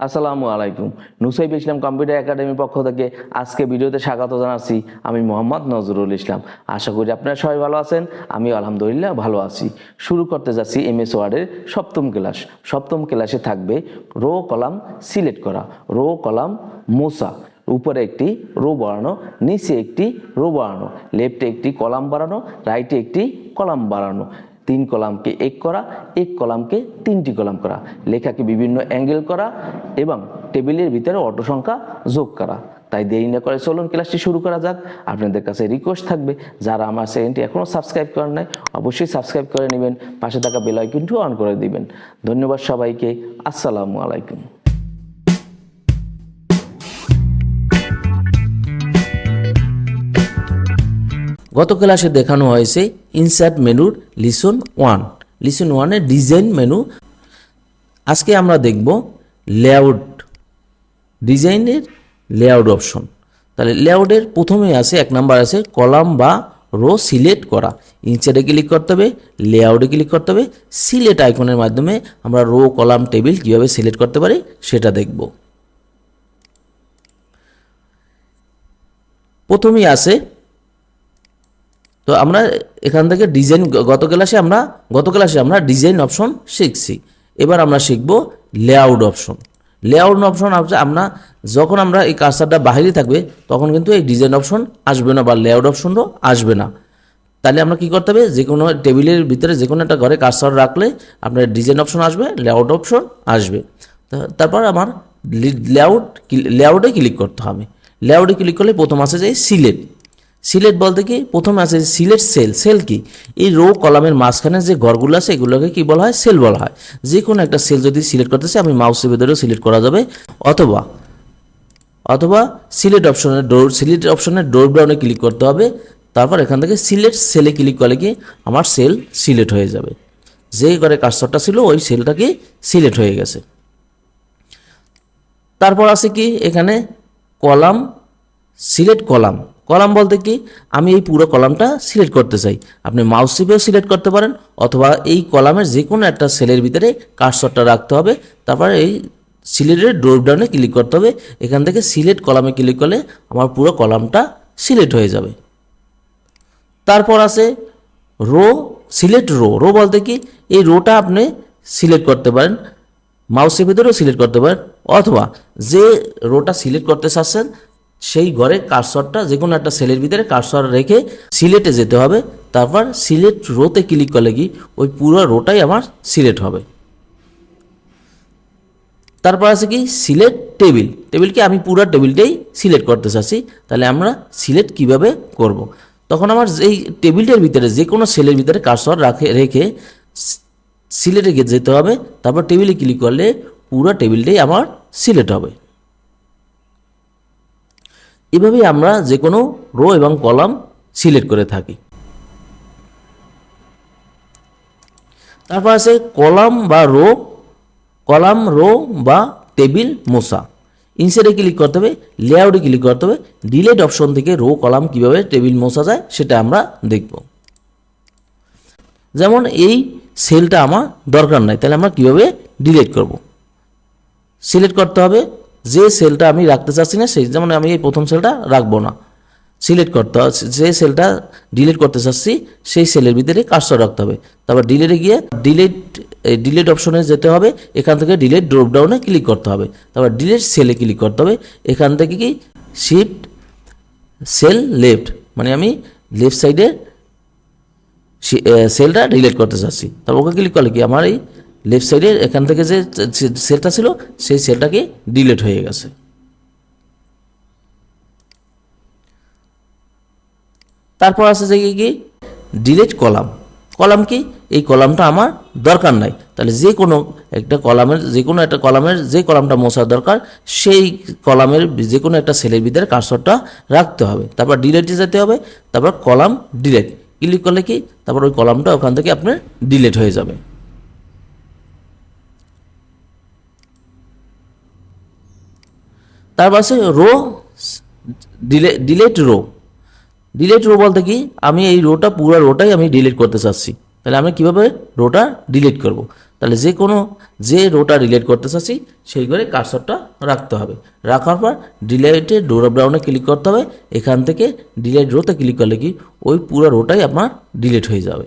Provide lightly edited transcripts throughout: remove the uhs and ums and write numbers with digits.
আসসালামু আলাইকুম। নুসাইব ইসলাম কম্পিউটার একাডেমির পক্ষ থেকে আজকে ভিডিওতে স্বাগত জানাচ্ছি। আমি মোহাম্মদ নজরুল ইসলাম। আশা করি আপনারা সবাই ভালো আছেন। আমি আলহামদুলিল্লাহ ভালো আছি। শুরু করতে যাচ্ছি এমএস ওয়ার্ডের সপ্তম ক্লাস। সপ্তম ক্লাসে থাকবে রো কলাম সিলেক্ট করা, রো কলাম মোছা, উপরে একটি রো বাড়ানো, নিচে একটি রো বাড়ানো, লেফটে একটি কলাম বাড়ানো, রাইটে একটি কলাম বাড়ানো, 3 কলামকে এক করা, এক কলামকে 3টি কলাম করা, লেখাকে বিভিন্ন অ্যাঙ্গেল করা এবং টেবিলের ভিতরে অটো সংখ্যা যোগ করা। তাই দেরি না করে চলুন ক্লাসটি শুরু করা যাক। আপনাদের কাছে রিকোয়েস্ট থাকবে, যারা আমার চ্যানেলটি এখনও সাবস্ক্রাইব করেন নাই অবশ্যই সাবস্ক্রাইব করে নেবেন, পাশে থাকা বেল আইকনটিও অন করে দিবেন। ধন্যবাদ সবাইকে। আসসালামু আলাইকুম। গত ক্লাসে দেখানো হয়েছে ইনসার্ট মেনুর লিসন 1, লিসন 1-এর ডিজাইন মেনু। আজকে আমরা দেখব লেআউট, ডিজাইনের লেআউট অপশন। তাহলে লেআউটের প্রথমে আছে 1 নাম্বার আছে কলাম বা রো সিলেক্ট করা। ইনসার্টে ক্লিক করতে হবে, লেআউটে ক্লিক করতে হবে, সিলেক্ট আইকনের মাধ্যমে আমরা রো কলাম টেবিল কীভাবে সিলেক্ট করতে পারি সেটা দেখব। প্রথমেই আছে, তো আমরা এখান থেকে ডিজাইন, গত ক্লাসে আমরা ডিজাইন অপশন শিখছি। এবার আমরা শিখব লেআউট অপশন। লেআউট অপশন আমরা যখন আমরা এই কার্সারটা বাইরে থাকবে তখন কিন্তু এই ডিজাইন অপশন আসবে না বা লেআউট অপশনও আসবে না। তাহলে আমরা কি করতে হবে, যে কোনো টেবিলের ভিতরে যে কোনো একটা ঘরে কার্সার রাখলে আপনার ডিজাইন অপশন আসবে, লেআউট অপশন আসবে। তারপর আমার লেআউটে ক্লিক করতে হবে। লেআউটে ক্লিক করলে প্রথম আছে যে সিলেক্ট। সিলেক্ট বলতে কি, প্রথমে আছে সিলেক্ট সেল। সেল কি, এই রো কলামের মাঝখানে যে ঘরগুলো আছে এগুলোকে কি বলা হয়, সেল বলা হয়। যে কোনো একটা সেল যদি সিলেক্ট করতে চাই আমি মাউসের ভেতরেও সিলেক্ট করা যাবে, অথবা সিলেক্ট অপশনের ডোর ডাউনে ক্লিক করতে হবে। তারপর এখান থেকে সিলেক্ট সেলে ক্লিক করলে কি আমার সেল সিলেক্ট হয়ে যাবে। যে ঘরে কার্সরটা ছিল ওই সেলটা কি সিলেক্ট হয়ে গেছে। তারপর আছে কি এখানে কলাম, সিলেক্ট কলাম। কলাম বলতে কি, আমি এই পুরো কলামটা সিলেক্ট করতে চাই। আপনি মাউস টিপেও সিলেক্ট করতে পারেন, অথবা এই কলামের যে কোনো একটা সেলের ভিতরে কার্সরটা রাখতে হবে। তারপরে এই সিলেক্টের ড্রপ ডাউনে ক্লিক করতে হবে। এখান থেকে সিলেক্ট কলামে ক্লিক করলে আমার পুরো কলামটা সিলেক্ট হয়ে যাবে। তারপর আছে রো, সিলেক্ট রো। রো বলতে কি, এই রোটা আপনি সিলেক্ট করতে পারেন, মাউসের ভিতরেও সিলেক্ট করতে পারেন, অথবা যে রোটা সিলেক্ট করতে চাচ্ছেন সেই ঘরে কার্সরটা যে কোনো একটা সেলের ভিতরে কার্সর রেখে সিলেক্টে যেতে হবে। তারপর সিলেক্ট রোতে ক্লিক করলে কি ওই পুরো রোটাই আমার সিলেক্ট হবে। তারপর আছে কি সিলেক্ট টেবিল। টেবিল কি, আমি পুরো টেবিলটাই সিলেক্ট করতে চাচ্ছি। তাহলে আমরা সিলেক্ট কিভাবে করব, তখন আমার এই টেবিলটার ভিতরে যে কোনো সেলের ভিতরে কার্সর রেখে সিলেক্টে যেতে হবে। তারপর টেবিলে ক্লিক করলে পুরো টেবিলটাই আমার সিলেক্ট হবে। এভাবেই আমরা যে কোনো রো এবং কলাম সিলেক্ট করে থাকি। তারপর আছে কলাম রো বা টেবিল মোছা। ইনসার্টে ক্লিক করতে হবে, লেআউটে ক্লিক করতে হবে, ডিলিট অপশন থেকে রো কলাম কিভাবে টেবিল মোছা যায় সেটা আমরা দেখব। যেমন এই সেলটা আমার দরকার নাই, তাহলে আমরা কিভাবে ডিলিট করব। সিলেক্ট করতে হবে যে সেলটা আমি রাখতে চাচ্ছি না, সেই, যেমন আমি এই প্রথম সেলটা রাখবো না, সিলেক্ট করতে হবে যে সেলটা ডিলিট করতে চাচ্ছি সেই সেলের ভিতরে কার্সর রাখতে হবে। তারপর ডিলিটে গিয়ে ডিলিট অপশনে যেতে হবে, এখান থেকে ডিলিট ড্রপ ডাউনে ক্লিক করতে হবে। তারপর ডিলিট সেলে ক্লিক করতে হবে, এখান থেকে কি শিফট সেল লেফট, মানে আমি লেফট সাইডে সেলটা ডিলিট করতে চাচ্ছি। তারপর ওকে ক্লিক করলে কি আমার এই লেফট সাইডের এখান থেকে যে সেলটা ছিল সেই সেলটাকে ডিলিট হয়ে গেছে। তারপর আছে যে কি ডিলিট কলাম। কলাম কি, এই কলামটা আমার দরকার নাই, তাহলে যে কোনো একটা কলামের যে কলামটা মোছার দরকার সেই কলামের যে কোনো একটা সেলের ভিতরে কার্সরটা রাখতে হবে। তারপর ডিলিটে যেতে হবে, তারপর কলাম ডিলিট ক্লিক করলে কি তারপর ওই কলামটা ওখান থেকে আপনার ডিলিট হয়ে যাবে। তারপর আছে row, delete row. Delete row বলতে কি, আমি এই পুরো রোটাই আমি ডিলিট করতে চাচ্ছি। তাহলে আমি কিভাবে রোটা ডিলিট করব। তাহলে যে রোটা ডিলিট করতে চাচ্ছি সেই ঘরে কার্সরটা রাখতে হবে। রাখার পর ডিলিটে ড্রপ ডাউনে ক্লিক করতে হবে। এখান থেকে ডিলিট রোতে ক্লিক করলে কি ওই পুরো রোটাই আপনার ডিলিট হয়ে যাবে।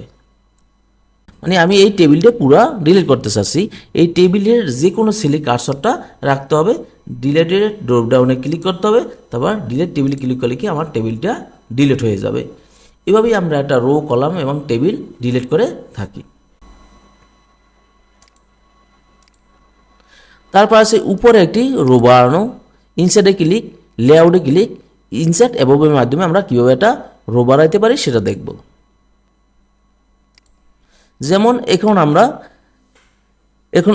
মানে আমি এই টেবিলটা পুরো ডিলিট করতে চাচ্ছি, এই টেবিলের যে কোনো সেলে কার্সরটা রাখতে হবে, ডিলিটের ড্রপ ডাউনে ক্লিক করতে হবে, তারপর ডিলিট টেবিলে ক্লিক করলে কি আমার টেবিলটা ডিলিট হয়ে যাবে। এভাবেই আমরা একটা রো, কলাম এবং টেবিল ডিলিট করে থাকি। তারপর আছে উপরে একটি রো বাড়ানো, ইনসার্টে ক্লিক, লেআউটে ক্লিক, ইনসার্ট অ্যাবভের মাধ্যমে আমরা কীভাবে একটা রো বাড়াইতে পারি সেটা দেখব। যেমন এখন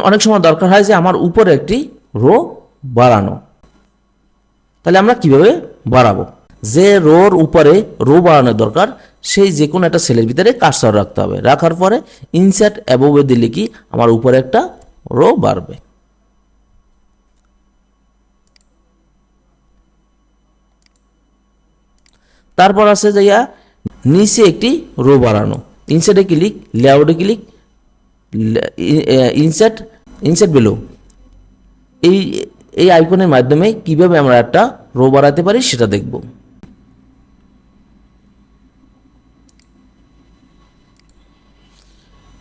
অনেক সময় দরকার হয় যে আমার উপরে একটি রো বাড়ানো, তাহলে আমরা কিভাবে বাড়াবো? যে রোর উপরে রো বাড়ানোর দরকার সেই যে কোনো একটা সেলের ভিতরে কার্সর রাখতে হবে। রাখার পরে ইনসার্ট অ্যাবভে দিলে কি আমার উপরে একটা রো বাড়বে। তারপর আছে যাইয়া নিচে একটি রো বাড়ানো, ইনসার্টে ক্লিক, লেআউটে ক্লিক, ইনসার্ট বেলো, এই আইকনের মাধ্যমে কিভাবে আমরা একটা রো বাড়াতে পারি সেটা দেখব।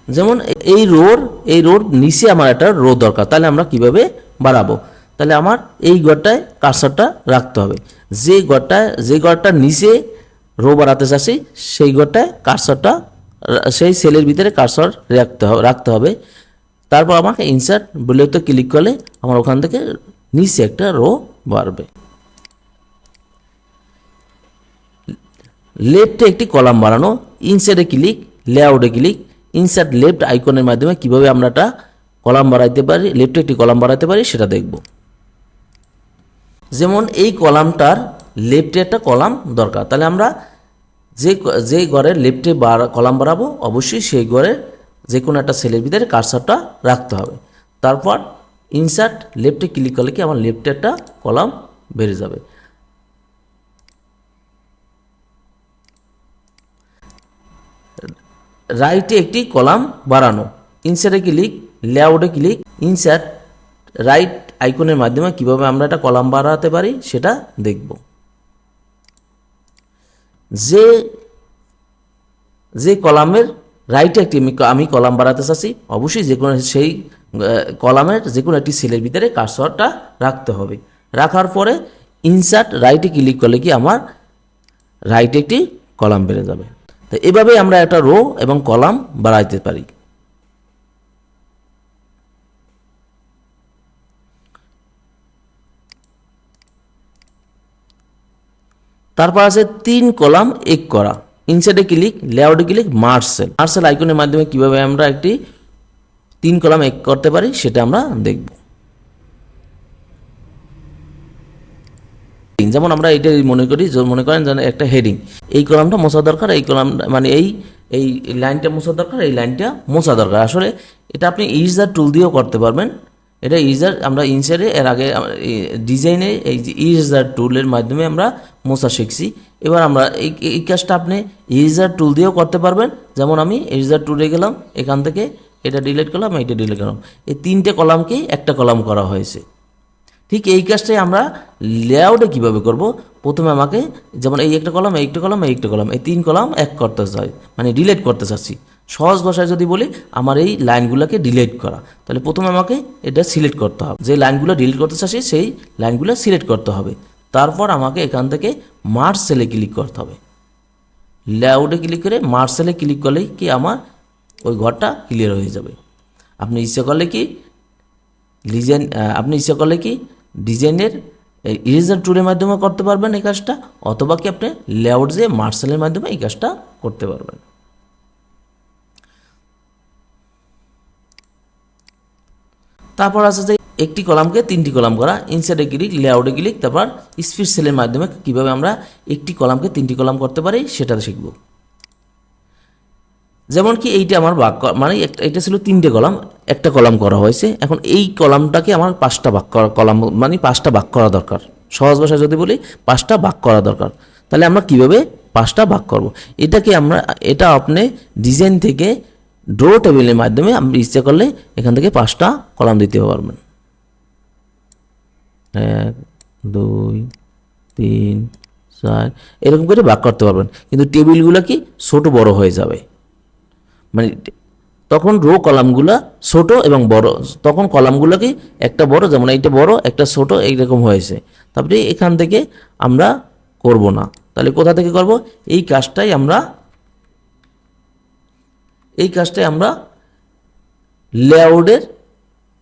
যেমন এই রোর নিচে আমার একটা রো দরকার, তাহলে আমরা কিভাবে বাড়াবো? তাহলে আমার এই ঘরটায় কার্সরটা রাখতে হবে। যে ঘরটার নিচে রো বাড়াতে চাচ্ছি সেই ঘরটায় কার্সরটা, সেই সেলের ভিতরে কার্সর রাখতে হবে। তারপর আমাকে ইনসার্ট বেলোতে ক্লিক করলে আমার ওখান থেকে নিচে একটা রো বাড়বে। লেফটে একটি কলাম বাড়ানো, ইনসার্টে ক্লিক, লেআউটে ক্লিক, ইনসার্ট লেফট আইকনের মাধ্যমে কিভাবে আমরা একটা কলাম বাড়াইতে পারি, লেফটে একটি কলাম বাড়াতে পারি সেটা দেখব। যেমন এই কলামটার লেফটে একটা কলাম দরকার, তাহলে আমরা যে ঘরের লেফটে কলাম বাড়াবো অবশ্যই সেই ঘরের যে কোনো একটা সেলের ভিতরে কার্সরটা রাখতে হবে। তারপর ইনসার্ট লেফটে ক্লিক করলে কি আমার লেফটে একটা কলাম বেড়ে যাবে। রাইটে একটি কলাম বাড়ানো, ইনসার্টে ক্লিক, লেআউটে ক্লিক, ইনসার্ট রাইট আইকনের মাধ্যমে কিভাবে আমরা একটা কলাম বাড়াতে পারি সেটা দেখব। যে কলামের রাইটে একটি আমি কলাম বাড়াতে চাচ্ছি অবশ্যই যে কোনো সেই কলামের যে কোনো একটি সেলের ভিতরে কার্সরটা রাখতে হবে। রাখার পরে ইনসার্ট রাইটে ক্লিক করলে কি আমার রাইটে একটি কলাম বেড়ে যাবে। তো এভাবেই আমরা একটা রো এবং কলাম বাড়াইতে পারি। তারপর আছে 3 কলাম এক করা, ইনসার্টে ক্লিক, লেআউটে ক্লিক, মার্সেল আইকনের মাধ্যমে কিভাবে আমরা একটি 3 কলাম এক করতে পারি সেটা আমরা দেখব। যেমন আমরা এটা মনে করেন যে একটা হেডিং, এই কলামটা মোছা দরকার, এই কলাম মানে এই লাইনটা মোছা দরকার, এই লাইনটা মোছা দরকার। আসলে এটা আপনি ইরেজার টুল দিয়েও করতে পারবেন। এটা আমরা ইনসার্টে এর আগে ডিজাইনে এই যে ইরেজার টুলের মাধ্যমে আমরা মোছা শিখছি। এবার আমরা এই কাজটা আপনি ইরেজার টুল দিয়েও করতে পারবেন। যেমন আমি ইরেজার টুলে গেলাম, এখান থেকে এটা ডিলিট করলাম, এটা ডিলিট করলাম, এই 3টে কলামকেই একটা কলাম করা হয়েছে। ঠিক এই কাজটাই আমরা লেআউটে কিভাবে করব? প্রথমে আমাকে যেমন এই একটা কলাম, এই একটা কলাম, এই একটা কলাম, এই 3 কলাম এক করতে চাই, মানে ডিলিট করতে চাচ্ছি। সহজ ভাষায় যদি বলি আমার এই লাইনগুলোকে ডিলিট করা, তাহলে প্রথমে আমাকে এটা সিলেক্ট করতে হবে। যে লাইনগুলো ডিলিট করতে চাচ্ছি সেই লাইনগুলো সিলেক্ট করতে হবে। তারপর আমাকে এখান থেকে মার্জ সেলে ক্লিক করতে হবে। লেআউটে ক্লিক করে মার্জ সেলে ক্লিক করলেই কি আমার ওই ঘরটা ক্লিয়ার হয়ে যাবে। আপনি ইচ্ছা করলে কি ডিজাইনের ইরেজার টুলের মাধ্যমে করতে পারবেন এই কাজটা, অথবা কি আপনি লেআউট যে মার্সেলের মাধ্যমে এই কাজটা করতে পারবেন। তারপর আছে যে একটি কলামকে 3টি কলাম করা, ইনসার্টে ক্লিক, লেআউটে ক্লিক, তারপর স্প্লিট সেলের মাধ্যমে কিভাবে আমরা একটি কলামকে 3টি কলাম করতে পারি সেটা শিখব। যেমন কি এইটা আমার মানে এটা ছিল 3টে কলাম, একটা কলাম করা হয়েছে। এখন এই কলামটাকে আমার 5টা কলাম মানে 5টা ভাগ করা দরকার। সহজ ভাষায় যদি বলি 5টা ভাগ করা দরকার। তাহলে আমরা কিভাবে 5টা ভাগ করব? এটা আপনি ডিজাইন থেকে ড্র টেবিলের মাধ্যমে আপনি ইচ্ছে করলে এখান থেকে 5টা কলাম দিতে পারবেন। 1 2 3 4 এরকম করে ভাগ করতে পারবেন। কিন্তু টেবিলগুলো কি ছোট বড় হয়ে যাবে, মানে তখন রো কলামগুলো ছোট এবং বড়, তখন কলামগুলো কি একটা বড়, যেমন এইটা বড় একটা ছোট এইরকম হয়েছে। তারপরে এখান থেকে আমরা করব না, তাহলে কোথা থেকে করব? এই কাজটাই আমরা লেআউটের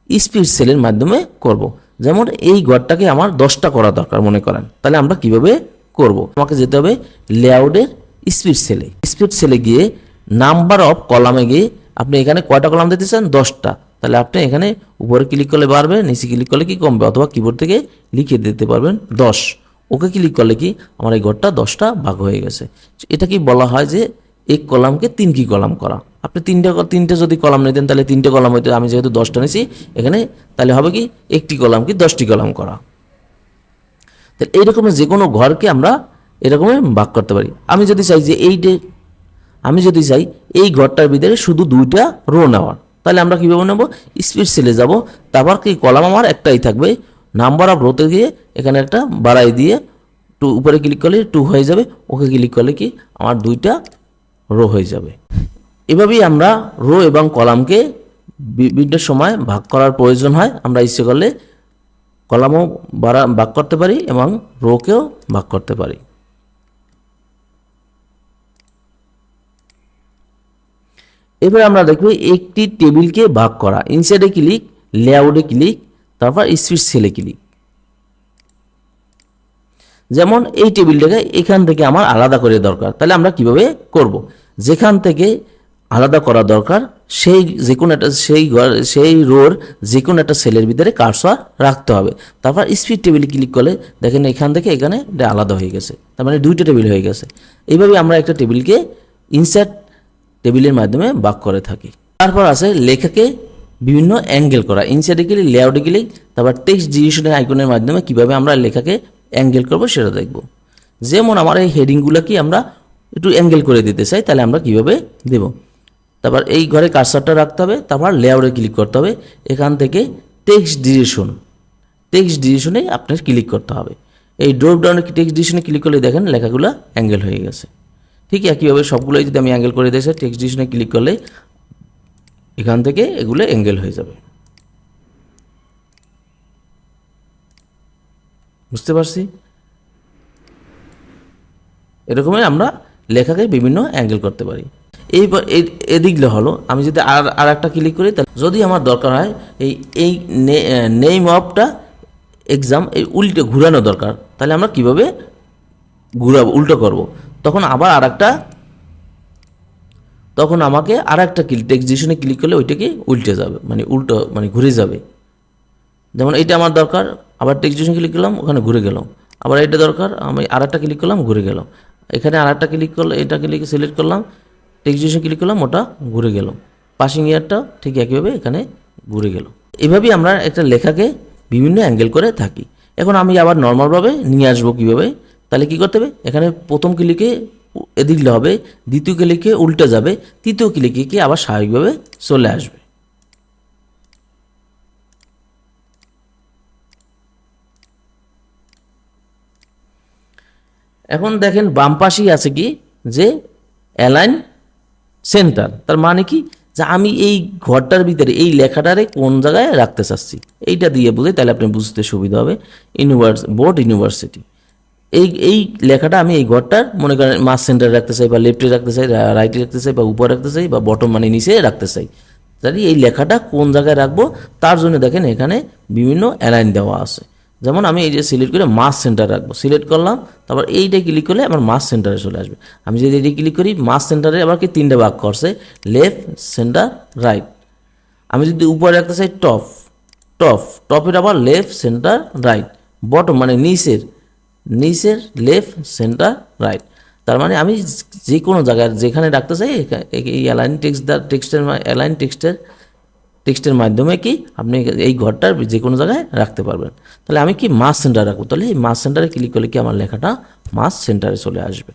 স্পিড সেলের মাধ্যমে করব। যেমন এই ঘরটাকে আমার 10টা করা দরকার মনে করেন, তাহলে আমরা কিভাবে করব? আমাকে যেতে হবে লেআউটের স্পিড সেলে গিয়ে নাম্বার অফ কলামে গিয়ে আপনি এখানে কয়টা কলাম দিতে চান? 10টা। তাহলে আপনি এখানে উপরে ক্লিক করলে বাড়বে, নিচে ক্লিক করলে কি কমবে, অথবা কিবোর্ড থেকে লিখে দিতে পারবেন 10। ওকে ক্লিক করলে কি আমার এই ঘরটা 10টা ভাগ হয়ে গেছে। এটা কি বলা হয় যে এক কলামকে 3 কি কলাম করা। আপনি তিনটে যদি কলাম নিতেন তাহলে 3টে কলাম হইতে, আমি যেহেতু 10টা নিয়েছি এখানে, তাহলে হবে কি একটি কলাম কি 10টি কলাম করা। তাহলে এইরকম যে কোনো ঘরকে আমরা এরকমই ভাগ করতে পারি। আমি যদি চাই এই ঘরটার ভিতরে শুধু 2টা রো নেওয়ার, তাহলে আমরা কীভাবে নেব? স্পিড সেলে যাব, তারপর কি কলাম আমার একটাই থাকবে, নাম্বার অফ রোতে গিয়ে এখানে একটা বাড়াই দিয়ে 2 উপরে ক্লিক করলে 2 হয়ে যাবে, ওকে ক্লিক করলে কি আমার 2টা রো হয়ে যাবে। এভাবেই আমরা রো এবং কলামকে বিভিন্ন সময় ভাগ করার প্রয়োজন হয়। আমরা ইচ্ছে করলে কলামও ভাগ করতে পারি এবং রোকেও ভাগ করতে পারি। এবার আমরা দেখব একটি টেবিলকে ভাগ করা। ইনসাইডে ক্লিক, লেআউটে ক্লিক, তারপর স্পিড সেলে ক্লিক। যেমন এই টেবিলটাকে এখান থেকে আমার আলাদা করে দরকার, তাহলে আমরা কিভাবে করব? যেখান থেকে আলাদা করা দরকার সেই রোর যে কোনো একটা সেলের ভিতরে কার্সর রাখতে হবে। তারপর স্পিড টেবিলে ক্লিক করলে দেখেন এখান থেকে এখানে আলাদা হয়ে গেছে, তার মানে 2টা টেবিল হয়ে গেছে। এইভাবে আমরা একটা টেবিলকে ইনসার্ট টেবিলের মাধ্যমে ভাগ করে থাকি। তারপর আছে লেখাকে বিভিন্ন অ্যাঙ্গেল করা। ইনসাইডে ক্লিক, লেআউটে ক্লিক, তারপর টেক্সট ডিরেকশনের আইকনের মাধ্যমে কিভাবে আমরা লেখাকে অ্যাঙ্গেল করব সেটা দেখব। যেমন আমার এই হেডিংগুলো কি আমরা একটু অ্যাঙ্গেল করে দিতে চাই, তাহলে আমরা কিভাবে দেব? তারপর এই ঘরে কার্সারটা রাখতে হবে, তারপর লেআউটে ক্লিক করতে হবে, এখান থেকে টেক্সট ডিরেকশনে আপনার ক্লিক করতে হবে। এই ড্রপ ডাউনে টেক্সট ডিরেকশনে ক্লিক করলে দেখেন লেখাগুলো অ্যাঙ্গেল হয়ে গেছে। ঠিক একইভাবে সবগুলোই যদি আমি অ্যাঙ্গেল করে দিই, টেক্সট ডিরেকশনে ক্লিক করলে এখান থেকে এগুলো অ্যাঙ্গেল হয়ে যাবে। বুঝতে পারছি? এরকমই আমরা লেখাকে বিভিন্ন অ্যাঙ্গেল করতে পারি। এইবার এদিকলে হলো, আমি যদি আর একটা ক্লিক করি, তাহলে যদি আমার দরকার হয় এই নেম অফটা এক্সাম এই উল্টে ঘুরানো দরকার, তাহলে আমরা কিভাবে ঘুরাবো, উল্টো করব। তখন আমাকে আর একটা টেক্সট ডিরেকশনে ক্লিক করলে ওইটাকে উল্টে যাবে, মানে ঘুরে যাবে। যেমন এইটা আমার দরকার, আবার টেক্সট ডিরেকশনে ক্লিক করলাম, ওখানে ঘুরে গেলাম। আবার এটা দরকার, আমি আর একটা ক্লিক করলাম, ঘুরে গেলাম। এখানে আর একটা ক্লিক করলে, এটা সিলেক্ট করলাম, টেক্সট ডিরেকশনে ক্লিক করলাম, ওটা ঘুরে গেল। পাসিং ইয়ারটা ঠিক একইভাবে এখানে ঘুরে গেল। এভাবেই আমরা একটা লেখাকে বিভিন্ন অ্যাঙ্গেল করে থাকি। এখন আমি আবার নর্মালভাবে নিয়ে আসবো কীভাবে? তাহলে কী করতে হবে? এখানে প্রথম ক্লিকে এদিকলে হবে, দ্বিতীয় ক্লিকে উল্টে যাবে, তৃতীয় ক্লিকে কি আবার স্বাভাবিকভাবে চলে আসবে। এখন দেখেন বাম পাশেই আছে কি যে অ্যালাইন সেন্টার, তার মানে কি যে আমি এই ঘরটার ভিতরে এই লেখাটারে কোন জায়গায় রাখতে চাচ্ছি এইটা দিয়ে বুঝে, তাহলে আপনি বুঝতে সুবিধা হবে। বোর্ড ইউনিভার্সিটি, এই লেখাটা আমি এই ঘরটার মনে করেন মাস সেন্টারে রাখতে চাই, বা লেফটে রাখতে চাই, রাইটে রাখতে চাই, বা উপরে রাখতে চাই, বা বটম মানে নিচে রাখতে চাই। তাহলে এই লেখাটা কোন জায়গায় রাখবো তার জন্য দেখেন এখানে বিভিন্ন অ্যালাইন দেওয়া আছে। যেমন আমি এই যে সিলেক্ট করে মাস সেন্টার রাখবো, সিলেক্ট করলাম, তারপর এইটা ক্লিক করলে আমার মাস সেন্টারে চলে আসবে। আমি যদি এইটা ক্লিক করি, মাস সেন্টারে আবার কি 3টে ভাগ করছে, লেফট, সেন্টার, রাইট। আমি যদি উপরে রাখতে চাই টপের আবার লেফট, সেন্টার, রাইট। বটম মানে নিচের লেফট, সেন্টার, রাইট। তার মানে আমি যে কোনো জায়গায় যেখানে রাখতে চাই এই অ্যালাইন টেক্সটের মাধ্যমে কি আপনি এই ঘরটার যে কোনো জায়গায় রাখতে পারবেন। তাহলে আমি কি মাস সেন্টার রাখবো, তাহলে এই মাস সেন্টারে ক্লিক করলে কি আমার লেখাটা মাস সেন্টারে চলে আসবে।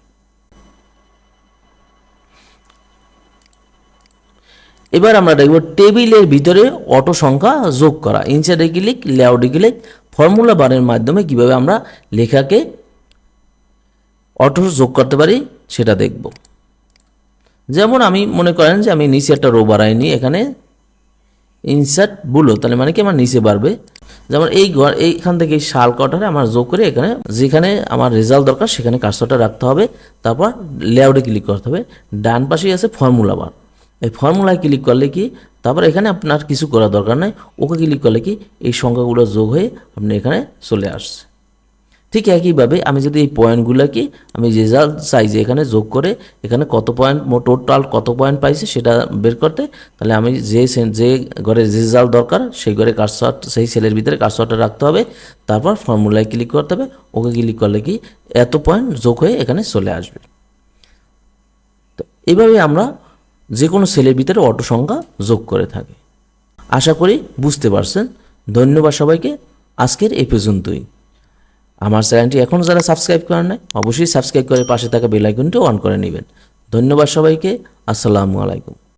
এবার আমরা দেখব টেবিলের ভিতরে অটো সংখ্যা যোগ করা। ইনসার্টে ক্লিক, লেআউটে ক্লিক, ফর্মুলা বারের মাধ্যমে কিভাবে আমরা লেখাকে অটো যোগ করতে পারি সেটা দেখব। যেমন আমি মনে করেন যে আমি নিচে একটা রো বাড়াই নি, এখানে ইনসার্ট বুলো, তাহলে মানে কি আমার নিচে বাড়বে। যেমন এইখান থেকে শাল কটারে আমার যোগ করে এখানে যেখানে আমার রেজাল্ট দরকার সেখানে কার্সরটা রাখতে হবে। তারপর লেআউটে ক্লিক করতে হবে। ডান পাশেই আছে ফর্মুলা বার, এই ফর্মুলায় ক্লিক করলে কি তারপর এখানে আপনার কিছু করার দরকার নাই, ওকে ক্লিক করলে কি এই সংখ্যাগুলো যোগ হয়ে আপনি এখানে চলে আসছে। ঠিক একইভাবে আমি যদি এই পয়েন্টগুলো কি আমি রেজাল্ট সাইজে এখানে যোগ করে এখানে কত পয়েন্ট টোটাল কত পয়েন্ট পাইছে সেটা বের করতে, তাহলে আমি যে ঘরে রেজাল্ট দরকার সেই ঘরে কার্সর সেই সেলের ভিতরে কার্সরটা রাখতে হবে। তারপর ফর্মুলায় ক্লিক করতে হবে, ওকে ক্লিক করলে কি এত পয়েন্ট যোগ হয়ে এখানে চলে আসবে। তো এইভাবে আমরা যে কোনো সেলের ভিতরে অটো সংখ্যা যোগ করে থাকি। আশা করি বুঝতে পারছেন। ধন্যবাদ সবাইকে। আজকের এই পর্যন্তই। আমার চ্যানেলটি এখন যারা সাবস্ক্রাইব করেন নাই অবশ্যই সাবস্ক্রাইব করে পাশে থাকা বেল আইকনটি অন করে নেবেন। ধন্যবাদ সবাইকে। আসসালামু আলাইকুম।